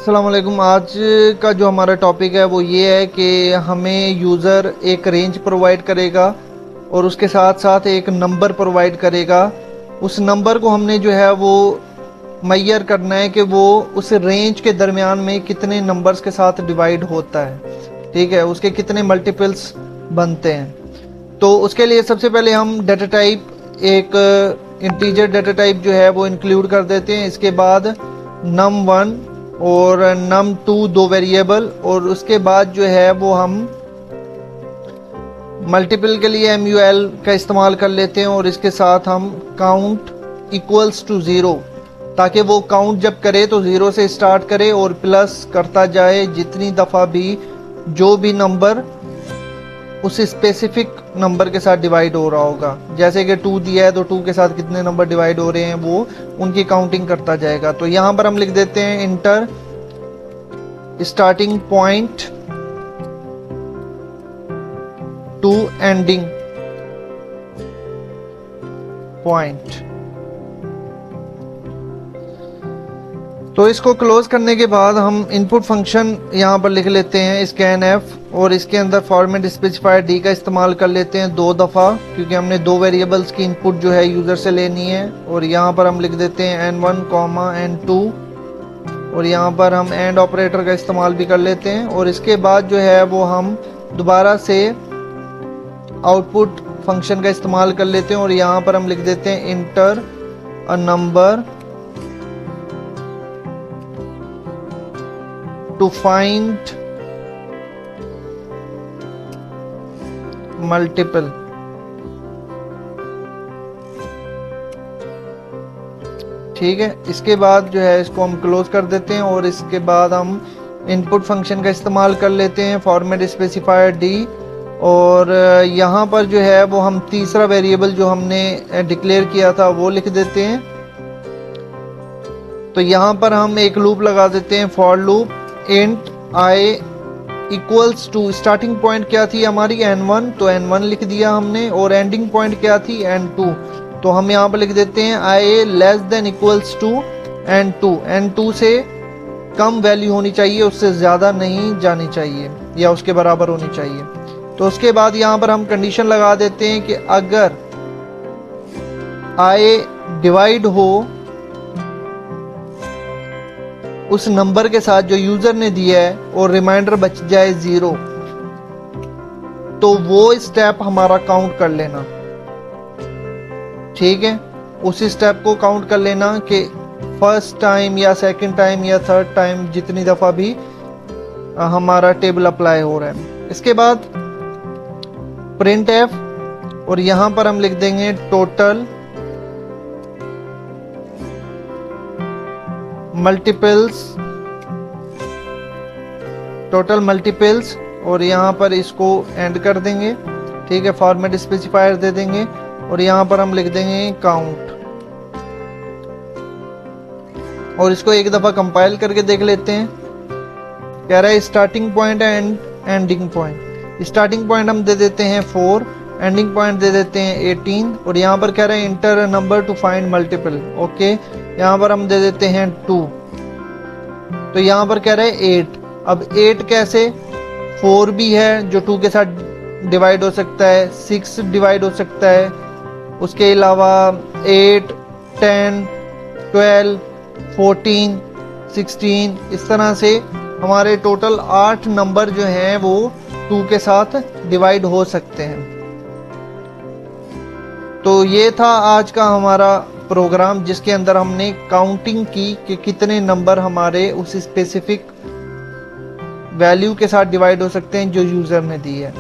अस्सलाम वालेकुम। आज का जो हमारा टॉपिक है वो ये है कि हमें यूज़र एक रेंज प्रोवाइड करेगा और उसके साथ साथ एक नंबर प्रोवाइड करेगा। उस नंबर को हमने जो है वो मैयर करना है कि वो उस रेंज के दरमियान में कितने नंबर्स के साथ डिवाइड होता है। ठीक है, उसके कितने मल्टीपल्स बनते हैं। तो उसके लिए सबसे पहले हम डाटा टाइप एक इंटीजर डाटा टाइप जो है वो इंक्लूड कर देते हैं। इसके बाद num1 और num2 दो वेरिएबल, और उसके बाद जो है वो हम मल्टीपल के लिए mul का इस्तेमाल कर लेते हैं और इसके साथ हम काउंट इक्वल्स टू 0, ताकि वो काउंट जब करे तो 0 से स्टार्ट करे और प्लस करता जाए जितनी दफ़ा भी जो भी नंबर उस स्पेसिफिक नंबर के साथ डिवाइड हो रहा होगा। जैसे कि 2 दिया है तो 2 के साथ कितने नंबर डिवाइड हो रहे हैं वो उनकी काउंटिंग करता जाएगा। तो यहाँ पर हम लिख देते हैं inter starting point two ending point. तो इसको क्लोज करने के बाद हम इनपुट फंक्शन यहाँ पर लिख लेते हैं scanf, और इसके अंदर फॉर्मेट स्पेसिफायर डी का इस्तेमाल कर लेते हैं 2 दफ़ा, क्योंकि हमने 2 वेरिएबल्स की इनपुट जो है यूज़र से लेनी है। और यहाँ पर हम लिख देते हैं n1, n2, और यहाँ पर हम एंड ऑपरेटर का इस्तेमाल भी कर लेते हैं। और इसके बाद जो है वो हम दोबारा से आउटपुट फंक्शन का इस्तेमाल कर लेते हैं और यहाँ पर हम लिख देते हैं inter a number two find multiple. ठीक है, इसके बाद जो है इसको हम क्लोज कर देते हैं और इसके बाद हम इनपुट फंक्शन का इस्तेमाल कर लेते हैं फॉर्मेट स्पेसिफायर डी। और यहाँ पर जो है वो हम तीसरा वेरिएबल जो हमने डिक्लेयर किया था वो लिख देते हैं। तो यहाँ पर हम एक लूप लगा देते हैं, for loop int I equals to, starting point क्या थी हमारी n1, तो n1 लिख दिया हमने, और एंडिंग पॉइंट क्या थी n2, तो हम यहाँ पर लिख देते हैं i less than equals to n2। n2 से कम वैल्यू होनी चाहिए, उससे ज़्यादा नहीं जानी चाहिए या उसके बराबर होनी चाहिए। तो उसके बाद यहाँ पर हम कंडीशन लगा देते हैं कि अगर आई डिवाइड हो उस नंबर के साथ जो यूजर ने दिया है और रिमाइंडर बच जाए 0, तो वो स्टेप हमारा काउंट कर लेना। ठीक है, उस स्टेप को काउंट कर लेना कि फर्स्ट टाइम या सेकंड टाइम या थर्ड टाइम जितनी दफा भी हमारा टेबल अप्लाई हो रहा है। इसके बाद प्रिंट एफ, और यहां पर हम लिख देंगे टोटल मल्टीपल्स, और यहाँ पर इसको एंड कर देंगे। ठीक है, फॉर्मेट स्पेसिफायर दे देंगे और यहाँ पर हम लिख देंगे काउंट, और इसको एक दफा कंपाइल करके देख लेते हैं। कह रहा है starting point and ending point. Starting point हम दे देते हैं 4, एंडिंग पॉइंट दे देते हैं 18, और यहाँ पर कह रहे हैं inter number two find multiple. Okay, यहाँ पर हम दे देते हैं 2, तो यहाँ पर कह रहे हैं 8। अब 8 कैसे, 4 भी है जो 2 के साथ डिवाइड हो सकता है, 6 डिवाइड हो सकता है, उसके अलावा 8, 10, 12, 14, 16, इस तरह से हमारे टोटल 8 नंबर जो हैं वो 2 के साथ डिवाइड हो सकते हैं। तो ये था आज का हमारा प्रोग्राम, जिसके अंदर हमने काउंटिंग की कि कितने नंबर हमारे उस स्पेसिफिक वैल्यू के साथ डिवाइड हो सकते हैं जो यूजर ने दी है।